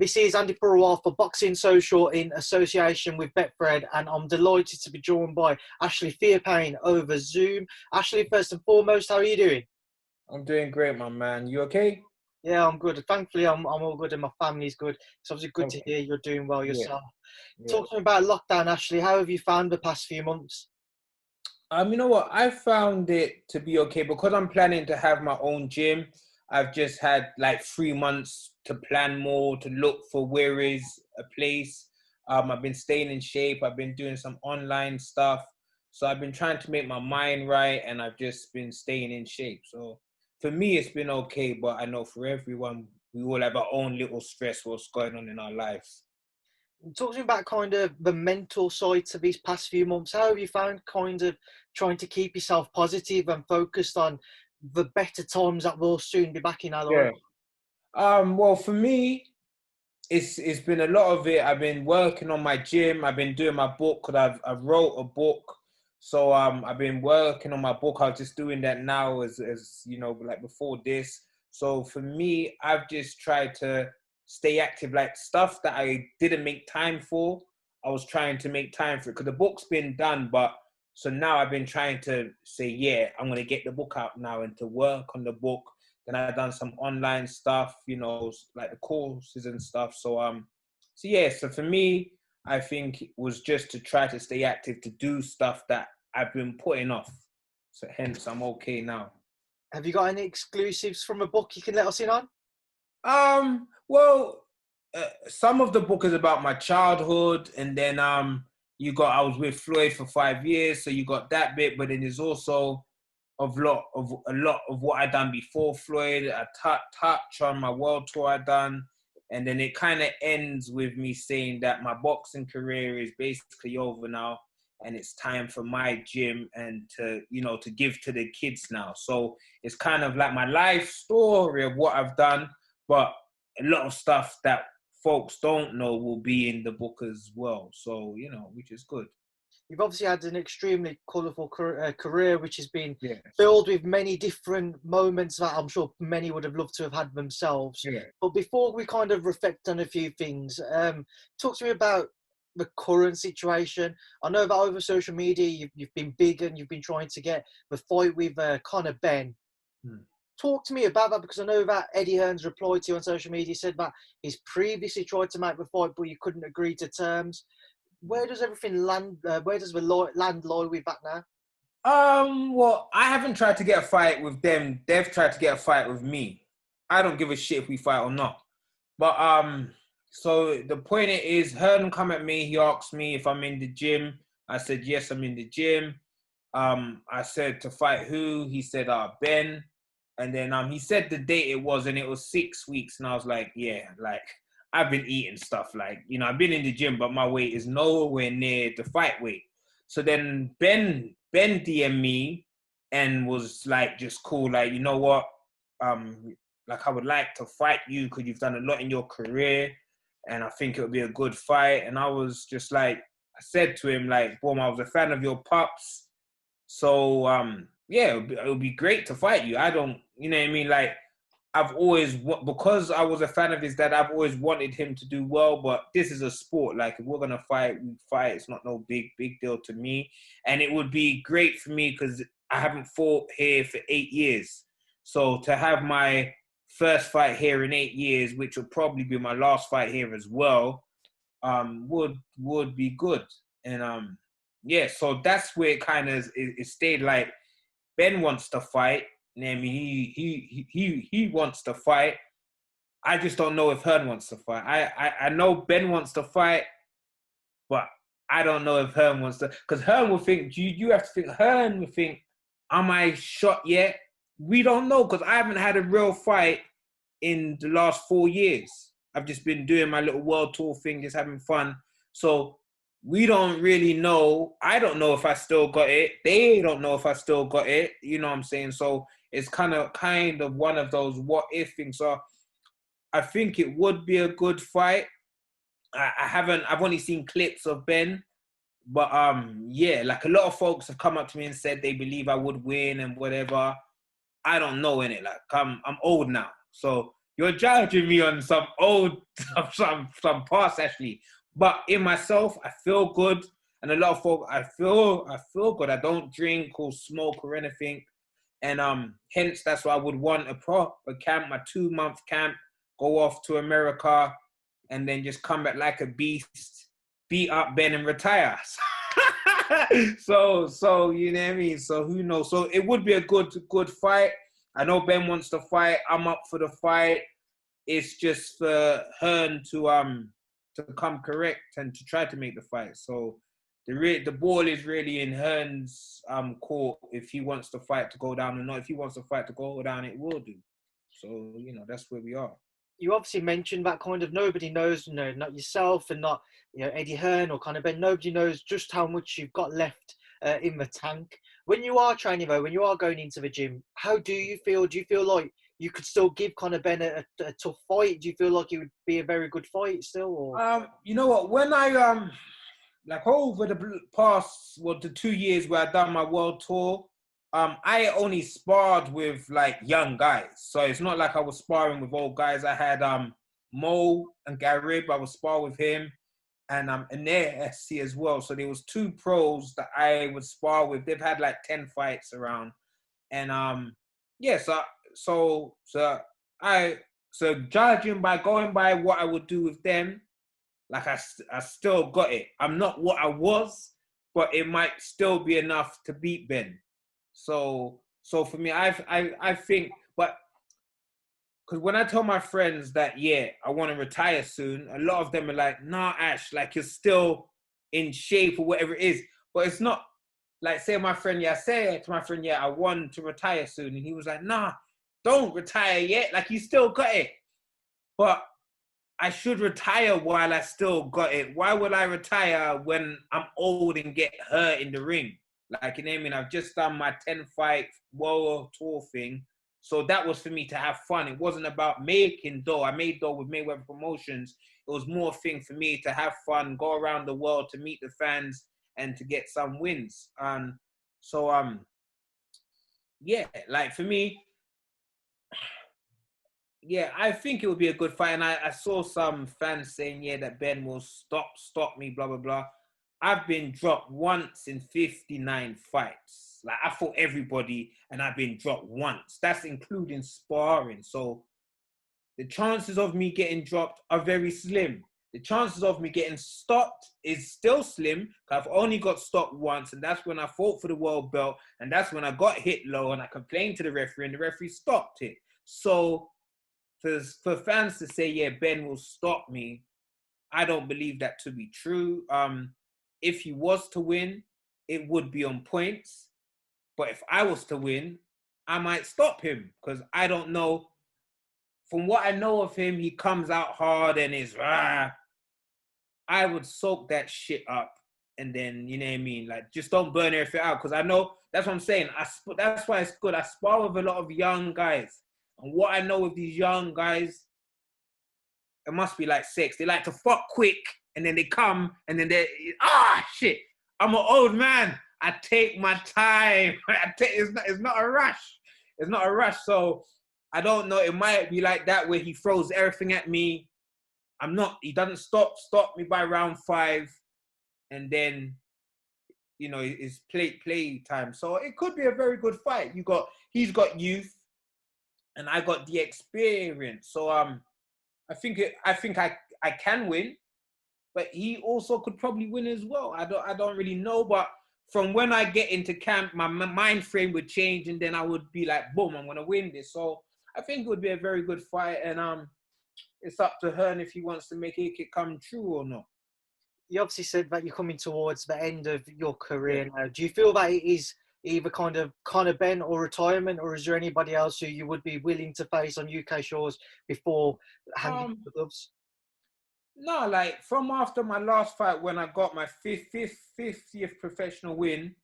This is Andi Purewal for Boxing Social in association with Betfred, and I'm delighted to be joined by Ashley Theophane over Zoom. Ashley, first and foremost, how are you doing? I'm doing great, my man. You okay? Yeah, I'm good. Thankfully, I'm all good and my family's good. It's obviously good to Okay. hear you're doing well Yeah. yourself. Yeah. Talk to me about lockdown, Ashley. How have you found the past few months? You know what? I found it to be okay because I'm planning to have my own gym. I've just had like 3 months to plan more, to look for where is a place. I've been staying in shape. I've been doing some online stuff. So I've been trying to make my mind right, and I've just been staying in shape. So for me, it's been okay, but I know for everyone, we all have our own little stress, what's going on in our lives. Talk to me about kind of the mental side to these past few months. How have you found kind of trying to keep yourself positive and focused on the better times that will soon be back in our Yeah. lives? Well, for me, it's been a lot of it. I've been working on my gym. I've been doing my book because I've wrote a book. So I've been working on my book. I was just doing that now as you know, like before this. So for me, I've just tried to stay active, like stuff that I didn't make time for. I was trying to make time for it because the book's been done, but so now I've been trying to say, yeah, I'm gonna get the book out now and to work on the book. Then I've done some online stuff, you know, like the courses and stuff. So yeah. So for me, I think it was just to try to stay active, to do stuff that I've been putting off. So hence, I'm okay now. Have you got any exclusives from a book you can let us in on? Well, some of the book is about my childhood, and then I was with Floyd for 5 years, so you got that bit. But then there's also a lot of what I done before Floyd. I touch on my world tour I done, and then it kind of ends with me saying that my boxing career is basically over now, and it's time for my gym and to give to the kids now. So it's kind of like my life story of what I've done, but a lot of stuff that folks don't know will be in the book as well. So which is good. You've obviously had an extremely colourful career, which has been Yeah. filled with many different moments that I'm sure many would have loved to have had themselves. Yeah. But before we kind of reflect on a few things, talk to me about the current situation. I know that over social media, you've been big and you've been trying to get the fight with Conor Benn. Talk to me about that, because I know that Eddie Hearn's replied to you on social media, said that he's previously tried to make the fight, but you couldn't agree to terms. Where does everything land? Where does the land lie with that now? Well, I haven't tried to get a fight with them. They've tried to get a fight with me. I don't give a shit if we fight or not. But so the point is, Hearn come at me. He asked me if I'm in the gym. I said yes, I'm in the gym. I said to fight who? He said Benn. And then he said the date it was, and it was 6 weeks. And I was like, yeah, like I've been eating stuff. Like, I've been in the gym, but my weight is nowhere near the fight weight. So then Ben DM'd me and was like, just cool. Like, you know what? Like I would like to fight you because you've done a lot in your career, and I think it would be a good fight. And I was just like, I said to him, like, boom, I was a fan of your pups. So, yeah, it would be great to fight you. I don't, you know what I mean? Like, I've always, because I was a fan of his dad, I've always wanted him to do well, but this is a sport. Like, if we're going to fight, we fight. It's not no big deal to me. And it would be great for me because I haven't fought here for 8 years. So to have my first fight here in 8 years, which will probably be my last fight here as well, would be good. And, yeah, so that's where it kind of it stayed. Like, Ben wants to fight. I mean, he wants to fight. I just don't know if Hearn wants to fight. I know Ben wants to fight, but I don't know if Hearn wants to. Because Hearn will think, you have to think, Hearn will think, am I shot yet? We don't know, because I haven't had a real fight in the last 4 years. I've just been doing my little world tour thing, just having fun. So we don't really know. I don't know if I still got it. They don't know if I still got it. You know what I'm saying? So it's kind of one of those what if things. So I think it would be a good fight. I've only seen clips of Ben, but yeah, like a lot of folks have come up to me and said they believe I would win and whatever. I don't know, innit? Like I'm old now. So you're judging me on some old, some past actually. But in myself, I feel good, and a lot of folk, I feel good. I don't drink or smoke or anything, and hence that's why I would want a camp, my 2-month camp, go off to America, and then just come back like a beast, beat up Benn and retire. So you know what I mean. So who knows? So it would be a good fight. I know Benn wants to fight. I'm up for the fight. It's just for Hearn to come correct and to try to make the fight. So the ball is really in Hearn's court if he wants the fight to go down or not. If he wants the fight to go down, it will do. So that's where we are. You obviously mentioned that kind of nobody knows, not yourself and not Eddie Hearn or kind of Ben. Nobody knows just how much you've got left in the tank. When you are training though, when you are going into the gym, how do you feel? Do you feel like you could still give Conor Benn a tough fight? Do you feel like it would be a very good fight still? Or? You know what? When I like over the past the 2 years where I done my world tour, I only sparred with like young guys. So it's not like I was sparring with old guys. I had Mo and Garib, I was spar with him, and Andi SC as well. So there was 2 pros that I would spar with. They've had like 10 fights around. And so judging by going by what I would do with them, like I still got it. I'm not what I was, but it might still be enough to beat Benn. So for me, I think, but because when I tell my friends that, I want to retire soon, a lot of them are like, nah, Ash, like you're still in shape or whatever it is. But it's not like, say to my friend, I want to retire soon. And he was like, nah, don't retire yet. Like you still got it. But I should retire while I still got it. Why would I retire when I'm old and get hurt in the ring? Like, you know what I mean? I've just done my 10-fight world tour thing. So that was for me to have fun. It wasn't about making dough. I made dough with Mayweather Promotions. It was more a thing for me to have fun, go around the world to meet the fans and to get some wins. So, like for me, I think it would be a good fight. And I saw some fans saying, that Benn will stop me, blah, blah, blah. I've been dropped once in 59 fights. Like, I fought everybody, and I've been dropped once. That's including sparring. So the chances of me getting dropped are very slim. The chances of me getting stopped is still slim. I've only got stopped once, and that's when I fought for the world belt, and that's when I got hit low, and I complained to the referee, and the referee stopped it. So for fans to say, Benn will stop me, I don't believe that to be true. If he was to win, it would be on points. But if I was to win, I might stop him because I don't know. From what I know of him, he comes out hard and is rah. I would soak that shit up and then, you know what I mean? Like, just don't burn everything out because I know, that's what I'm saying. That's why it's good. I spar with a lot of young guys. And what I know with these young guys, it must be like sex. They like to fuck quick and then they come and then shit. I'm an old man. I take my time. It's not a rush. It's not a rush. So I don't know. It might be like that where he throws everything at me. He doesn't stop me by round 5. And then, it's play time. So it could be a very good fight. He's got youth and I got the experience. So I think I can win, but he also could probably win as well. I don't really know, but from when I get into camp, my mind frame would change, and then I would be like, boom, I'm gonna win this. So I think it would be a very good fight, and it's up to Hearn if he wants to make it come true or not. You obviously said that you're coming towards the end of your career now. Do you feel that it is either kind of Conor Benn or retirement, or is there anybody else who you would be willing to face on UK shores before handing the gloves? No, like from after my last fight when I got my 50th professional win,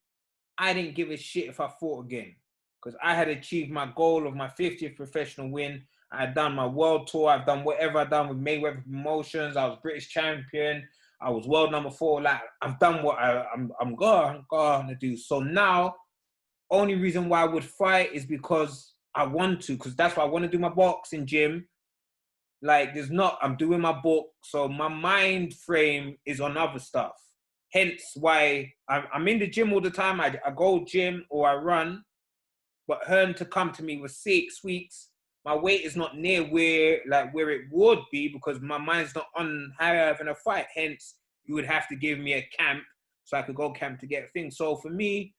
I didn't give a shit if I fought again because I had achieved my goal of my 50th professional win. I had done my world tour. I've done whatever I've done with Mayweather Promotions. I was British champion. I was world number 4. Like, I've done what I'm gonna do. So now, only reason why I would fight is because I want to, because that's why I want to do my boxing gym. Like, I'm doing my book, so my mind frame is on other stuff. Hence why I'm in the gym all the time. I go gym or I run, but Hearn to come to me with 6 weeks, my weight is not near where it would be because my mind's not on having a fight. Hence, you would have to give me a camp so I could go camp to get things. So for me,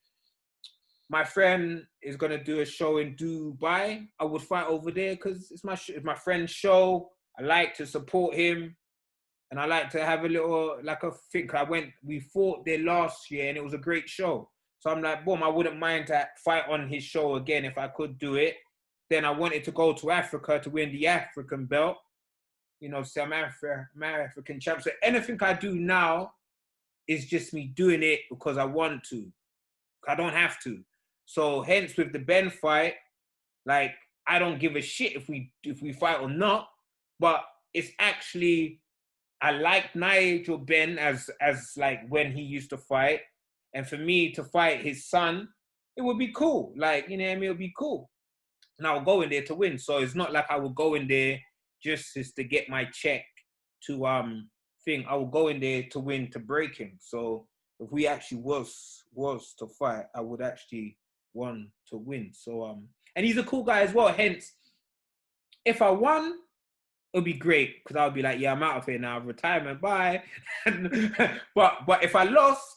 my friend is going to do a show in Dubai. I would fight over there because it's my friend's show. I like to support him. And I like to have a little, like a think. We fought there last year and it was a great show. So I'm like, boom, I wouldn't mind to fight on his show again if I could do it. Then I wanted to go to Africa to win the African belt. You know, so I'm African champ. So anything I do now is just me doing it because I want to. I don't have to. So hence with the Benn fight, like I don't give a shit if we fight or not. But it's actually, I like Nigel Benn as like when he used to fight. And for me to fight his son, it would be cool. Like, you know what I mean? It would be cool. And I would go in there to win. So it's not like I would go in there just to get my check to thing. I would go in there to win, to break him. So if we actually was to fight, I would actually want to win. So and he's a cool guy as well. Hence, if I won, it would be great because I would be like, yeah, I'm out of here now, retirement, bye. but if I lost,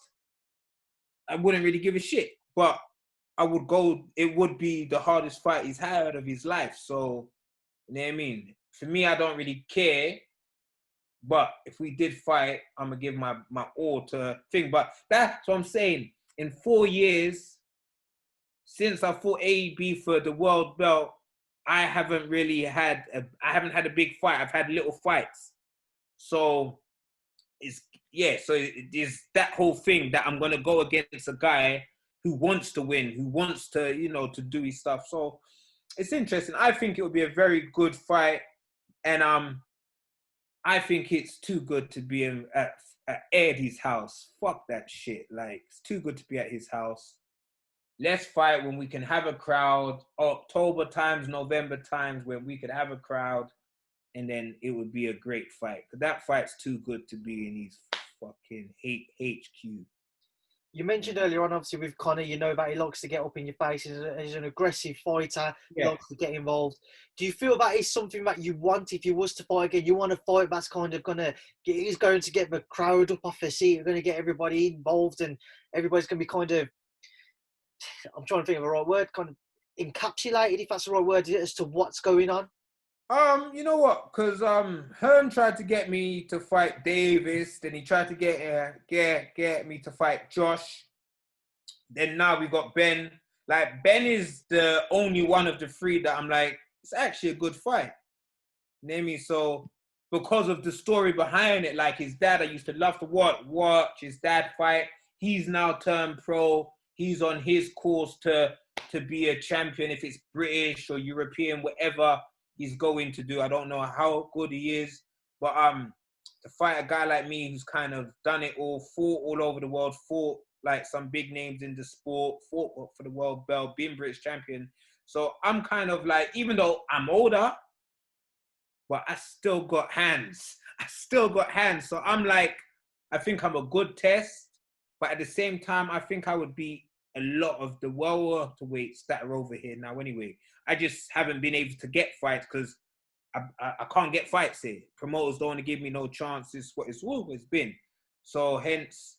I wouldn't really give a shit. But I would go, it would be the hardest fight he's had of his life. So, you know what I mean? For me, I don't really care. But if we did fight, I'm going to give my all to thing. But that's what I'm saying. In 4 years, since I fought AB for the world belt, I haven't had a big fight. I've had little fights. So it is that whole thing that I'm going to go against a guy who wants to win, who wants to, to do his stuff. So it's interesting. I think it would be a very good fight. And I think it's too good to be at Eddie's house. Fuck that shit. Like, it's too good to be at his house. Let's fight when we can have a crowd. October times, November times, when we could have a crowd. And then it would be a great fight. Because that fight's too good to be in his fucking HQ. You mentioned earlier on, obviously, with Conor, that he likes to get up in your face. He's an aggressive fighter. He likes to get involved. Do you feel that is something that you want if you was to fight again? You want to fight that's kind of he's going to get the crowd up off their seat. You're going to get everybody involved and everybody's going to be kind of, I'm trying to think of the right word, kind of encapsulated, if that's the right word, as to what's going on. You know what? Because Hearn tried to get me to fight Davis, then he tried to get me to fight Josh. Then now we got Benn. Like, Benn is the only one of the three that I'm like, it's actually a good fight. You know what I mean? So because of the story behind it, like his dad, I used to love to watch his dad fight. He's now turned pro. He's on his course to be a champion, if it's British or European, whatever he's going to do. I don't know how good he is, but to fight a guy like me who's kind of done it all, fought all over the world, fought like some big names in the sport, fought for the world belt, being British champion. So I'm kind of like, even though I'm older, but I still got hands. So I'm like, I think I'm a good test, but at the same time, I think I would beat a lot of the welterweights that are over here now anyway. I just haven't been able to get fights because I can't get fights here. Promoters don't want to give me no chances. What it's always been. So hence,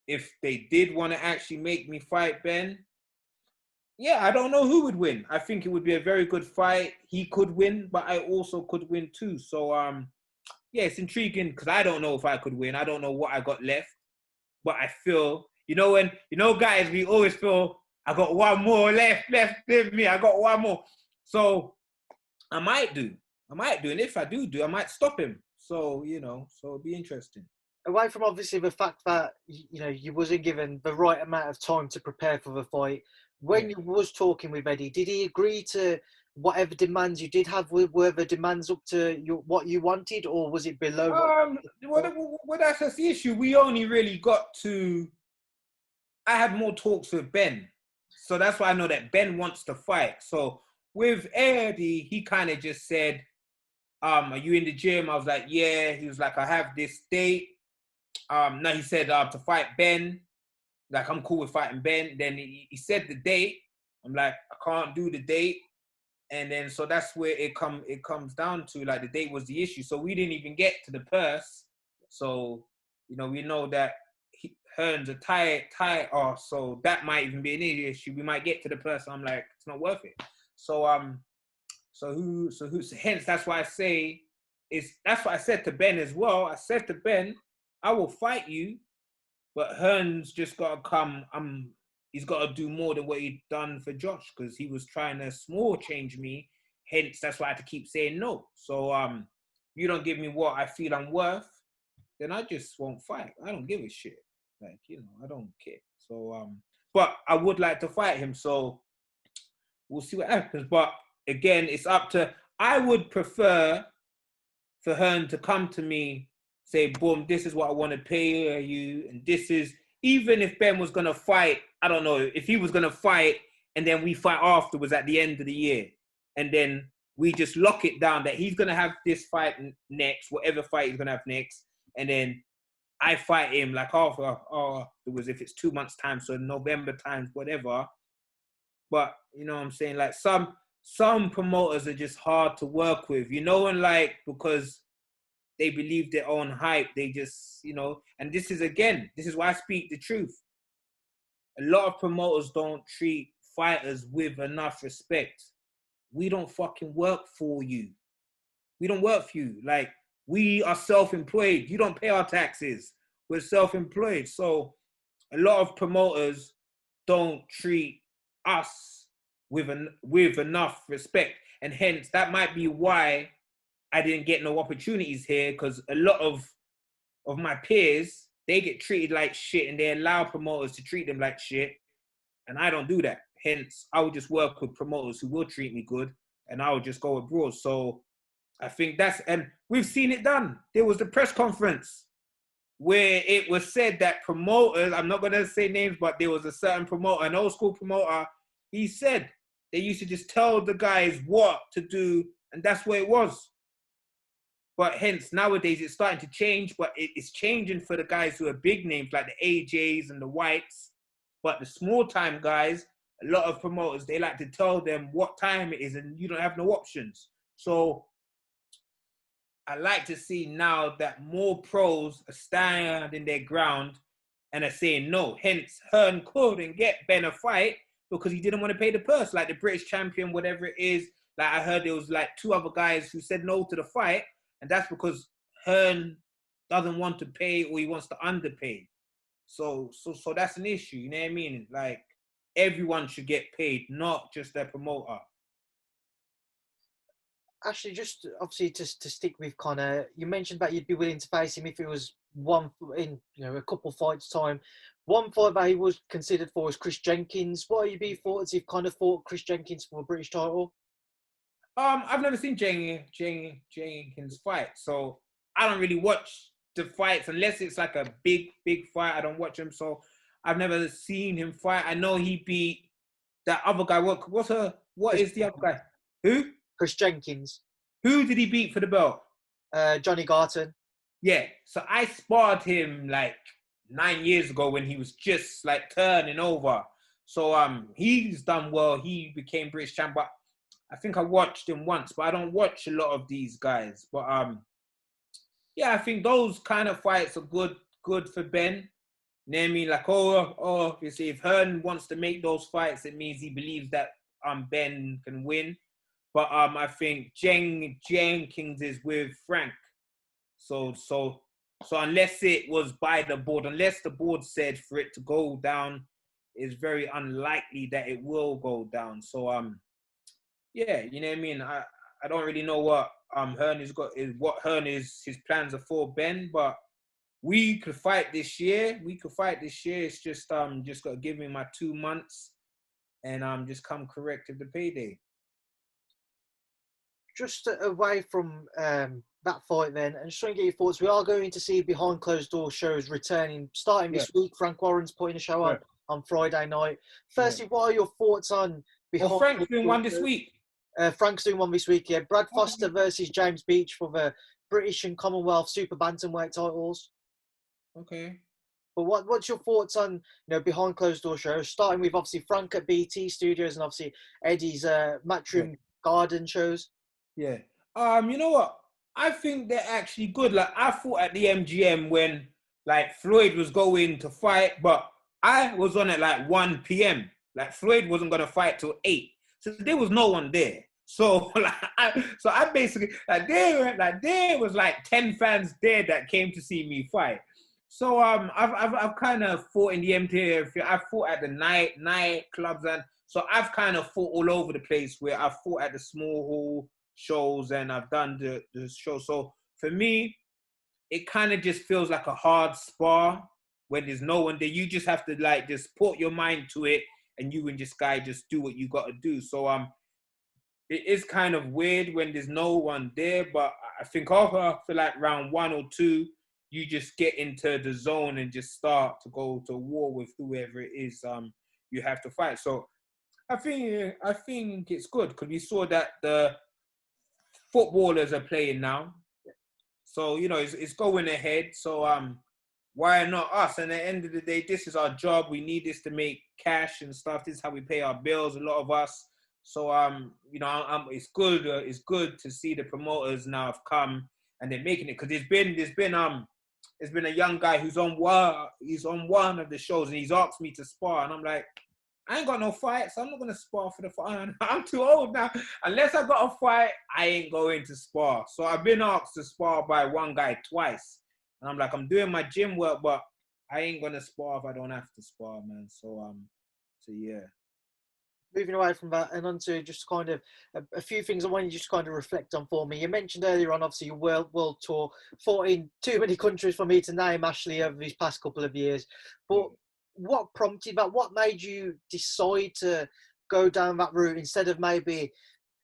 if they did want to actually make me fight Benn, yeah, I don't know who would win. I think it would be a very good fight. He could win, but I also could win too. So yeah, it's intriguing because I don't know if I could win. I don't know what I got left, but I feel, guys, we always feel I got one more left in me. I got one more. So I might do. And if I do, I might stop him. So, so it'll be interesting. Away from obviously the fact that, you wasn't given the right amount of time to prepare for the fight, when you was talking with Eddie, did he agree to whatever demands you did have? Were the demands up to what you wanted, or was it below? Well, that's just the issue. We only really got to... I had more talks with Benn. So that's why I know that Benn wants to fight. So with Eddie, he kind of just said, are you in the gym? I was like, yeah. He was like, I have this date. No, he said to fight Benn. Like, I'm cool with fighting Benn. Then he said the date. I'm like, I can't do the date. And then so that's where it comes down to, like, the date was the issue. So we didn't even get to the purse. So, you know, we know that Hearn's a tight ass, so that might even be an issue. We might get to the purse. I'm like, it's not worth it. So hence that's why I say that's what I said to Benn as well. I said to Benn, I will fight you, but Hearn's just gotta come. He's got to do more than what he'd done for Josh, because he was trying to small change me. Hence, that's why I had to keep saying no. So, you don't give me what I feel I'm worth, then I just won't fight. I don't give a shit. Like, you know, I don't care. So, but I would like to fight him. So we'll see what happens. But again, it's up to, I would prefer for Hearn to come to me, say, boom, this is what I want to pay you. And this is, even if Benn was going to fight, I don't know, if he was going to fight and then we fight afterwards at the end of the year, and then we just lock it down that he's going to have this fight next, whatever fight he's going to have next, and then I fight him like afterwards, if it's 2 months' time, so November times, whatever. But, you know what I'm saying? Like, some promoters are just hard to work with, you know, and like, because they believe their own hype. They just, you know, and this is why I speak the truth. A lot of promoters don't treat fighters with enough respect. We don't fucking work for you. We don't work for you. Like, we are self-employed. You don't pay our taxes. We're self-employed. So a lot of promoters don't treat us with enough respect. And hence, that might be why I didn't get no opportunities here, because a lot of my peers, they get treated like shit and they allow promoters to treat them like shit. And I don't do that. Hence, I would just work with promoters who will treat me good, and I would just go abroad. So I think and we've seen it done. There was the press conference where it was said that promoters, I'm not going to say names, but there was a certain promoter, an old school promoter, he said they used to just tell the guys what to do, and that's what it was. But hence, nowadays, it's starting to change, but it's changing for the guys who are big names, like the AJs and the Whites. But the small-time guys, a lot of promoters, they like to tell them what time it is, and you don't have no options. So I like to see now that more pros are standing their ground and are saying no. Hence, Hearn couldn't get Benn a fight because he didn't want to pay the purse, like the British champion, whatever it is. Like, I heard there was like 2 other guys who said no to the fight, and that's because Hearn doesn't want to pay, or he wants to underpay. So that's an issue, you know what I mean? Like, everyone should get paid, not just their promoter. Actually, just obviously to stick with Conor, you mentioned that you'd be willing to face him if it was a couple fights time. One fight that he was considered for was Chris Jenkins. What would you be thoughts if Conor fought Chris Jenkins for a British title? I've never seen Jenkins fight, so I don't really watch the fights unless it's like a big fight. I don't watch him, so I've never seen him fight. I know he beat that other guy. What is the other guy? Who? Chris Jenkins. Who did he beat for the belt? Johnny Garton. Yeah, so I sparred him like 9 years ago when he was just like turning over. So he's done well. He became British champ, but I think I watched him once, but I don't watch a lot of these guys. But yeah, I think those kind of fights are good for Benn. You know what I mean? Like, obviously, if Hearn wants to make those fights, it means he believes that Benn can win. But I think Jenkins is with Frank. So unless it was by the board, unless the board said for it to go down, it's very unlikely that it will go down. So yeah, you know what I mean? I don't really know what Hearn has got, is what Hearn is, his plans are for Benn, but we could fight this year. It's just got to give me my 2 months and just come correct at the payday. Just away from that fight then, and just trying to get your thoughts. We are going to see behind closed door shows returning starting this week. Frank Warren's putting a show on Friday night. Firstly, what are your thoughts on behind? Frank's doing one this week. Frank's doing one this week, yeah. Brad Foster Okay. versus James Beach for the British and Commonwealth Super Bantamweight titles. Okay. But what's your thoughts on, behind closed door shows? Starting with obviously Frank at BT Studios and obviously Eddie's Yeah. Matchroom Garden shows. Yeah. You know what? I think they're actually good. Like I thought at the MGM when like Floyd was going to fight, but I was on at like 1 p.m. Like Floyd wasn't gonna fight till 8. So there was no one there. So I basically there was like 10 fans there that came to see me fight. So I've kind of fought in the MTA. I fought at the night clubs, and so I've kind of fought all over the place where I've fought at the small hall shows and I've done the show. So for me, it kind of just feels like a hard spar when there's no one there. You just have to like just put your mind to it and you and this guy just do what you got to do. So it is kind of weird when there's no one there, but I think after like round 1 or 2, you just get into the zone and just start to go to war with whoever it is you have to fight. So I think it's good because we saw that the footballers are playing now. So, it's going ahead. So why not us? And at the end of the day, this is our job. We need this to make cash and stuff. This is how we pay our bills, a lot of us. So it's good. It's good to see the promoters now have come and they're making it, because there's been a young guy who's on one of the shows and he's asked me to spar, and I'm like, I ain't got no fight, so I'm not gonna spar for the fight. I'm too old now. Unless I got a fight, I ain't going to spar. So I've been asked to spar by one guy twice, and I'm like, I'm doing my gym work, but I ain't gonna spar if I don't have to spar, man. So yeah. Moving away from that and onto just kind of a few things I want you to just kind of reflect on for me. You mentioned earlier on, obviously, your world tour, fought in too many countries for me to name, Ashley, over these past couple of years. But what prompted that? What made you decide to go down that route instead of maybe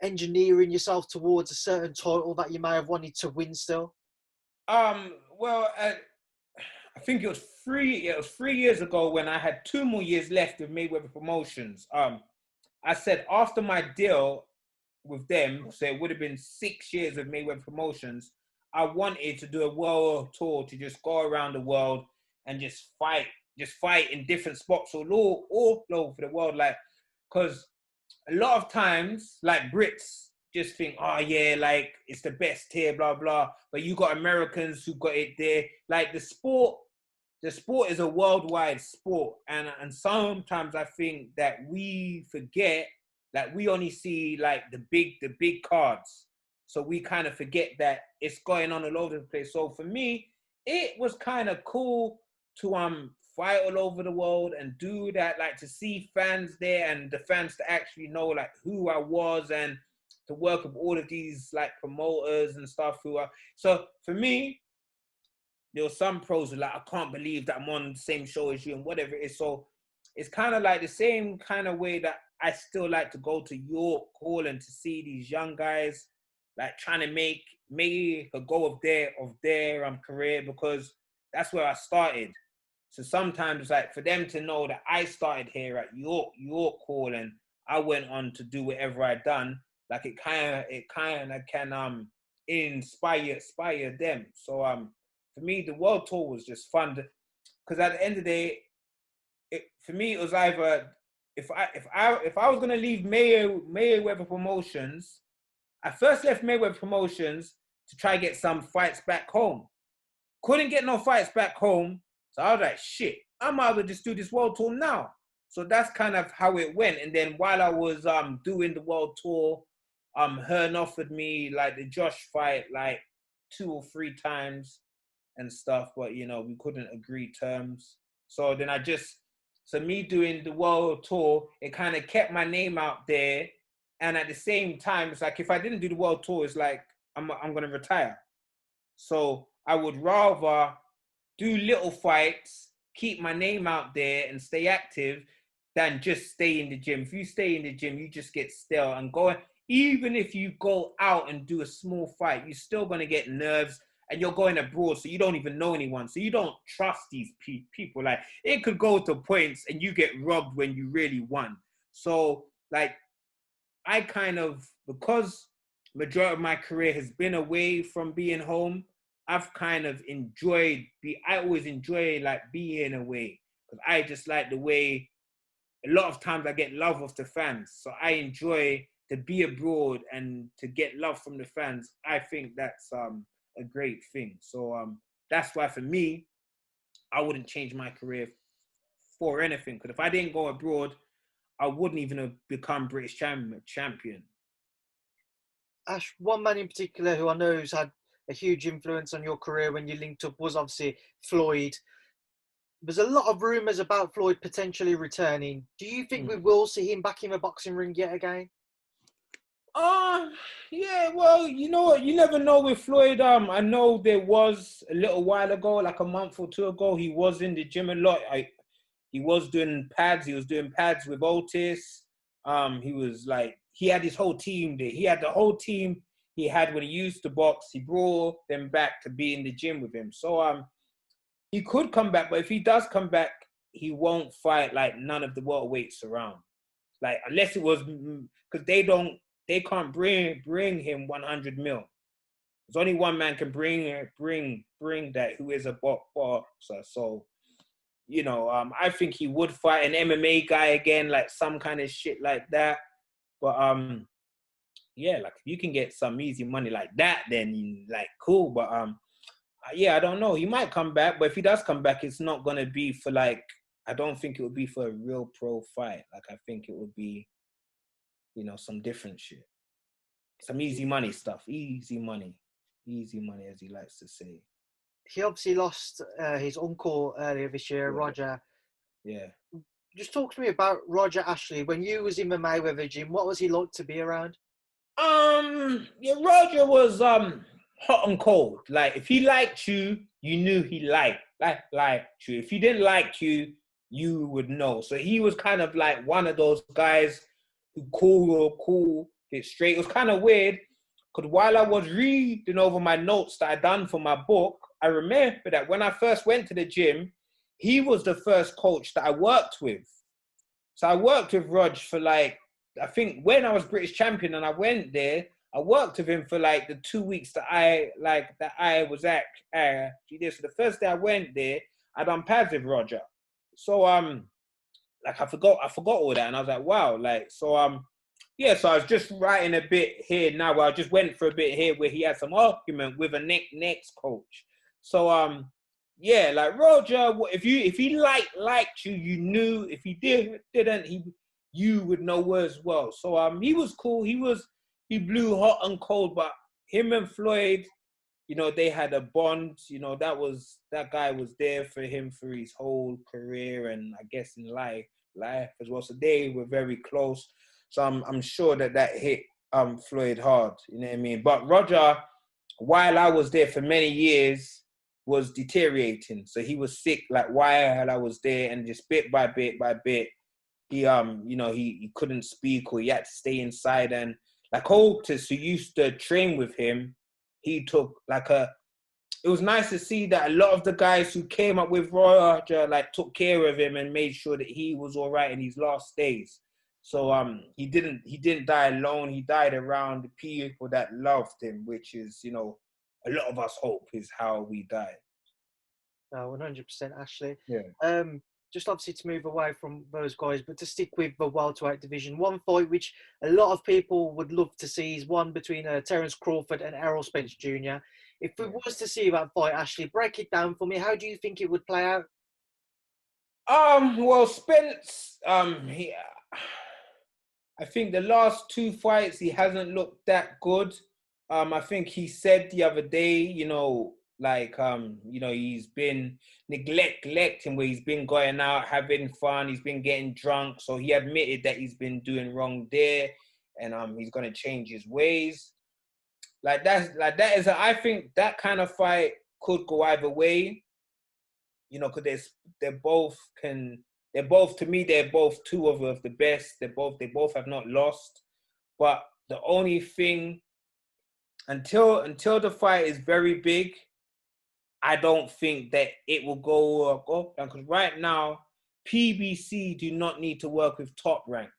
engineering yourself towards a certain title that you may have wanted to win still? Well, I think it was 3 years ago when I had 2 more years left with Mayweather Promotions. I said after my deal with them, so it would have been 6 years with Mayweather Promotions, I wanted to do a world tour to just go around the world and just fight in different spots all over the world. Like, because a lot of times, like Brits just think, oh yeah, like it's the best here, blah, blah. But you got Americans who got it there. Like the sport is a worldwide sport, and sometimes I think that we forget that we only see like the big cards, so we kind of forget that it's going on all over the place. So for me, it was kind of cool to fight all over the world and do that, like to see fans there and the fans to actually know like who I was, and to work with all of these like promoters and stuff who are. So for me, there were some pros who like, I can't believe that I'm on the same show as you and whatever it is. So it's kind of like the same kind of way that I still like to go to York Hall and to see these young guys like trying to make a go of their career, because that's where I started. So sometimes like for them to know that I started here at York Hall and I went on to do whatever I done, like it kind of can inspire them. So for me, the world tour was just fun, because at the end of the day, for me it was either if I was gonna leave Mayweather Promotions, I first left Mayweather Promotions to try to get some fights back home. Couldn't get no fights back home, so I was like, shit, I might as well just do this world tour now. So that's kind of how it went. And then while I was doing the world tour, Hearn offered me like the Josh fight like 2 or 3 times and stuff, but we couldn't agree terms. So then me doing the world tour, it kind of kept my name out there, and at the same time, it's like if I didn't do the world tour, it's like I'm gonna retire. So I would rather do little fights, keep my name out there, and stay active, than just stay in the gym. If you stay in the gym, you just get stale and going. Even if you go out and do a small fight, you're still gonna get nerves. And you're going abroad, so you don't even know anyone. So you don't trust these people. Like, it could go to points and you get robbed when you really won. So, like, I kind of, because majority of my career has been away from being home, I've kind of I always enjoy like being away, because I just like the way a lot of times I get love of the fans. So I enjoy to be abroad and to get love from the fans. I think that's a great thing. So that's why for me, I wouldn't change my career for anything. Because if I didn't go abroad, I wouldn't even have become British champion. Ash, one man in particular who I know has had a huge influence on your career when you linked up was obviously Floyd. There's a lot of rumours about Floyd potentially returning. Do you think we will see him back in the boxing ring yet again? Yeah, well, you know what? You never know with Floyd. I know there was a little while ago, like a month or two ago, he was in the gym a lot. He was doing pads. He was doing pads with Otis. He had his whole team there. He had the whole team he had when he used to box. He brought them back to be in the gym with him. So, he could come back, but if he does come back, he won't fight like none of the welterweights around. Like, unless it was, because they can't bring him 100 mil. There's only one man can bring that, who is a boxer. So, you know, I think he would fight an MMA guy again, like some kind of shit like that. But yeah, like if you can get some easy money like that, then like cool. But yeah, I don't know. He might come back, but if he does come back, it's not gonna be for like. I don't think it would be for a real pro fight. Like I think it would be, you know, some different shit, some easy money stuff, easy money, as he likes to say. He obviously lost his uncle earlier this year, Yeah. Roger. Yeah. Just talk to me about Roger Ashley. When you was in the Mayweather gym, what was he like to be around? Yeah, Roger was hot and cold. Like if he liked you, you knew he liked you. If he didn't like you, you would know. So he was kind of like one of those guys who cool, get straight. It was kind of weird because while I was reading over my notes that I done for my book, I remember that when I first went to the gym, he was the first coach that I worked with. So I worked with Rog for like, I think when I was British champion and I went there, I worked with him for like the 2 weeks that I was at there. So the first day I went there, I done pads with Roger. So like I forgot all that, and I was like, wow, like so yeah. So I was just writing a bit here now. Where I just went for a bit here where he had some argument with a next coach. So yeah, like Roger, if he liked you, you knew. If he didn't, you would know as well. So he was cool. He blew hot and cold, but him and Floyd, you know, they had a bond. You know, that guy was there for him for his whole career and I guess in life as well. So they were very close. So I'm sure that hit Floyd hard. You know what I mean? But Roger, while I was there for many years, was deteriorating. So he was sick like while I was there, and just bit by bit, he you know, he couldn't speak or he had to stay inside. And like Otis, who used to train with him, he took like it was nice to see that a lot of the guys who came up with Roger like took care of him and made sure that he was all right in his last days. So he didn't die alone. He died around the people that loved him, which is, you know, a lot of us hope is how we die. 100% Ashley. Yeah. Just obviously to move away from those guys, but to stick with the welterweight division, one fight which a lot of people would love to see is one between Terence Crawford and Errol Spence Jr. If we was to see that fight, Ashley, break it down for me. How do you think it would play out? Well, Spence, I think the last two fights he hasn't looked that good. I think he said the other day, you know, like you know, he's been neglecting where he's been going out having fun, he's been getting drunk. So he admitted that he's been doing wrong there, and he's gonna change his ways. I think that kind of fight could go either way. You know, because they're both to me, they're both two of the best. They both have not lost. But the only thing, until the fight is very big, I don't think that it will go down. Because right now, PBC do not need to work with Top Rank.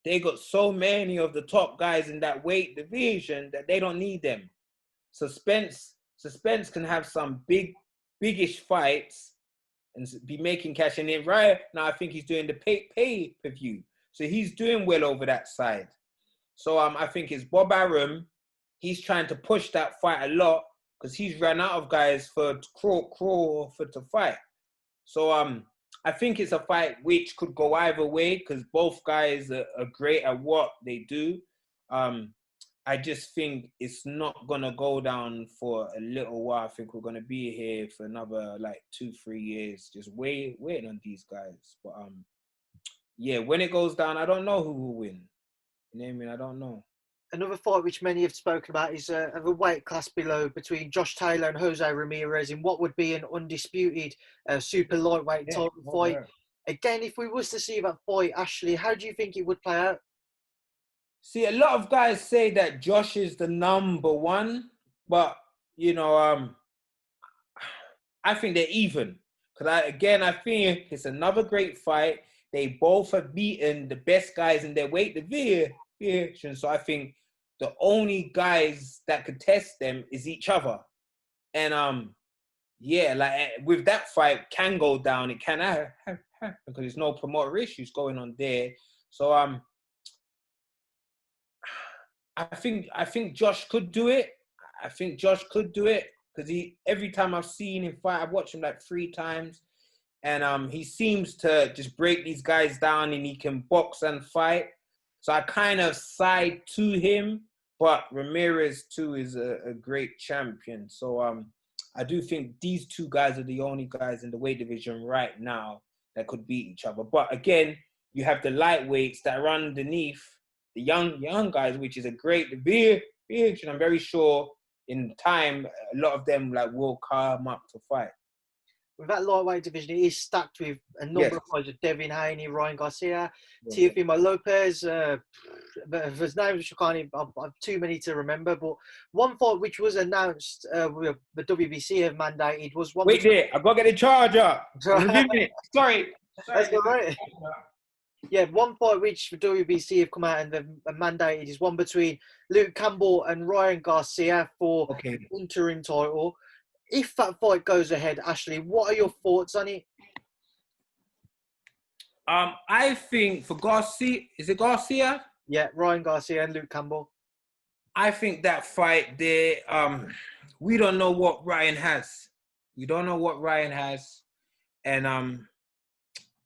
they got so many of the top guys in that weight division that they don't need them. So Spence can have some biggish fights and be making cash. And then right now, I think he's doing the pay-per-view. So he's doing well over that side. So I think it's Bob Arum. He's trying to push that fight a lot because he's ran out of guys for Crawford to fight. So I think it's a fight which could go either way because both guys are great at what they do. I just think it's not going to go down for a little while. I think we're going to be here for another like 2-3 years, just waiting on these guys. But yeah, when it goes down, I don't know who will win. You know what I mean? I don't know. Another fight which many have spoken about is of a weight class below between Josh Taylor and Jose Ramirez in what would be an undisputed super lightweight title fight. Yeah. Again, if we was to see that fight, Ashley, how do you think it would play out? See, a lot of guys say that Josh is the number one, but, you know, I think they're even. Because, I think it's another great fight. They both have beaten the best guys in their weight division. So I think the only guys that could test them is each other. And, yeah, like with that fight can go down. It can happen because there's no promoter issues going on there. So, I think Josh could do it. I think Josh could do it because every time I've seen him fight, I've watched him like 3 times, and he seems to just break these guys down and he can box and fight. So I kind of side to him, but Ramirez too is a great champion. So I do think these 2 guys are the only guys in the weight division right now that could beat each other. But again, you have the lightweights that are underneath. The young guys, which is a great division. I'm very sure in time, a lot of them like will come up to fight. With that lightweight division, it is stacked with a number of guys: Devin Haney, Ryan Garcia, Theophane Lopez. His names I can't even, I've too many to remember. But one fight which was announced, the WBC have mandated was one. Wait there, I've got to get the charger. Sorry. That's all right. Yeah, one fight which the WBC have come out and they've mandated is one between Luke Campbell and Ryan Garcia for interim title. If that fight goes ahead, Ashley, what are your thoughts on it? I think for Garcia, is it Garcia? Yeah, Ryan Garcia and Luke Campbell. I think that fight there, we don't know what Ryan has. We don't know what Ryan has. And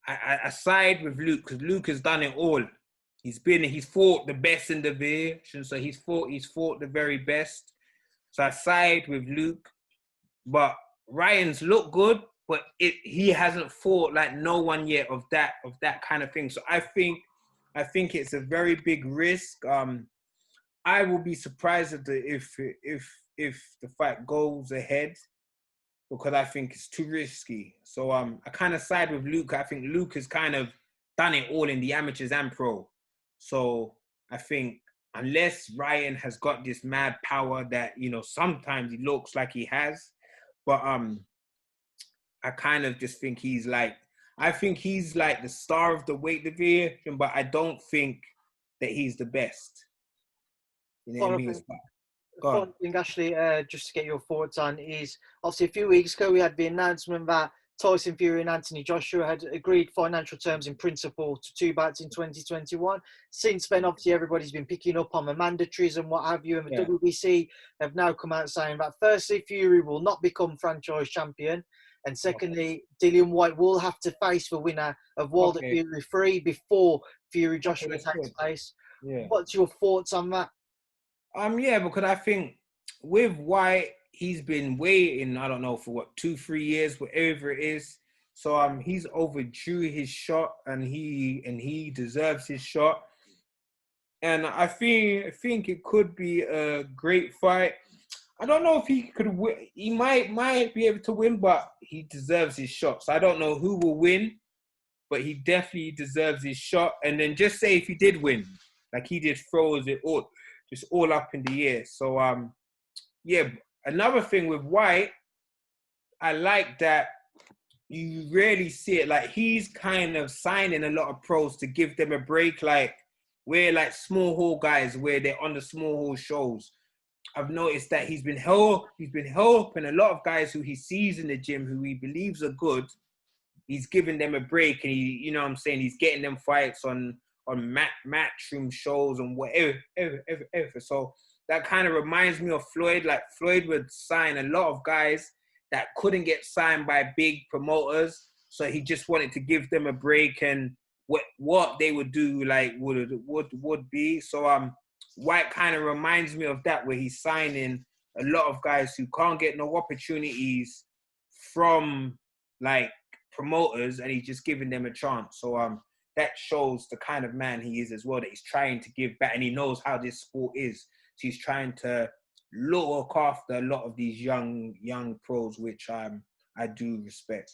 I side with Luke because Luke has done it all. He's fought the best in the division, so he's fought the very best. So I side with Luke, but Ryan's looked good, but he hasn't fought like no one yet of that kind of thing. So I think it's a very big risk. I will be surprised if the fight goes ahead, because I think it's too risky. So I kind of side with Luke. I think Luke has kind of done it all in the amateurs and pro. So I think unless Ryan has got this mad power that, you know, sometimes he looks like he has, but I kind of just think he's like the star of the weight division, but I don't think that he's the best. You know what I mean? One thing, Ashley, just to get your thoughts on is, obviously a few weeks ago we had the announcement that Tyson Fury and Anthony Joshua had agreed financial terms in principle to 2 bouts in 2021. Since then, obviously everybody's been picking up on the mandatories and what have you, and the WBC have now come out saying that firstly, Fury will not become franchise champion, and secondly, Dillian Whyte will have to face the winner of Wilder Fury 3 before Fury Joshua takes place. Yeah. What's your thoughts on that? Yeah, because I think with White, he's been waiting, I don't know, for 2-3 years, whatever it is. So he's overdue his shot, and he deserves his shot. And I think it could be a great fight. I don't know if he could win. He might be able to win, but he deserves his shot. So I don't know who will win, but he definitely deserves his shot. And then just say if he did win, like he just throws it all up in the air. So yeah. Another thing with White, I like that you rarely see it. Like he's kind of signing a lot of pros to give them a break. Like where like small hall guys, where they're on the small hall shows, I've noticed that he's been helping a lot of guys who he sees in the gym, who he believes are good. He's giving them a break, and you know what I'm saying, he's getting them fights on matchroom shows and whatever. So that kind of reminds me of Floyd. Like Floyd would sign a lot of guys that couldn't get signed by big promoters, so he just wanted to give them a break, and what they would do like would be. So White kind of reminds me of that, where he's signing a lot of guys who can't get no opportunities from like promoters, and he's just giving them a chance. So that shows the kind of man he is as well, that he's trying to give back, and he knows how this sport is. So he's trying to look after a lot of these young pros, which I do respect.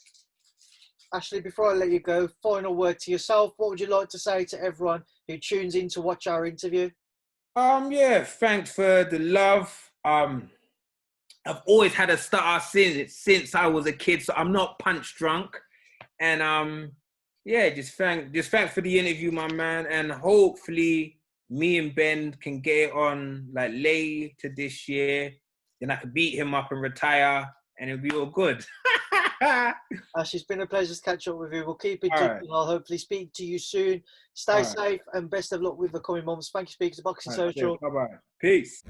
Ashley, before I let you go, final word to yourself. What would you like to say to everyone who tunes in to watch our interview? Yeah, thanks for the love. I've always had a stutter since I was a kid, so I'm not punch drunk. And yeah, just thanks for the interview, my man. And hopefully me and Benn can get it on like later this year. Then I can beat him up and retire, and it'll be all good. Ash, it's been a pleasure to catch up with you. We'll keep in touch, and I'll hopefully speak to you soon. Stay safe, and best of luck with the coming months. Thank you, speakers of Boxing Social. Bye-bye. Peace.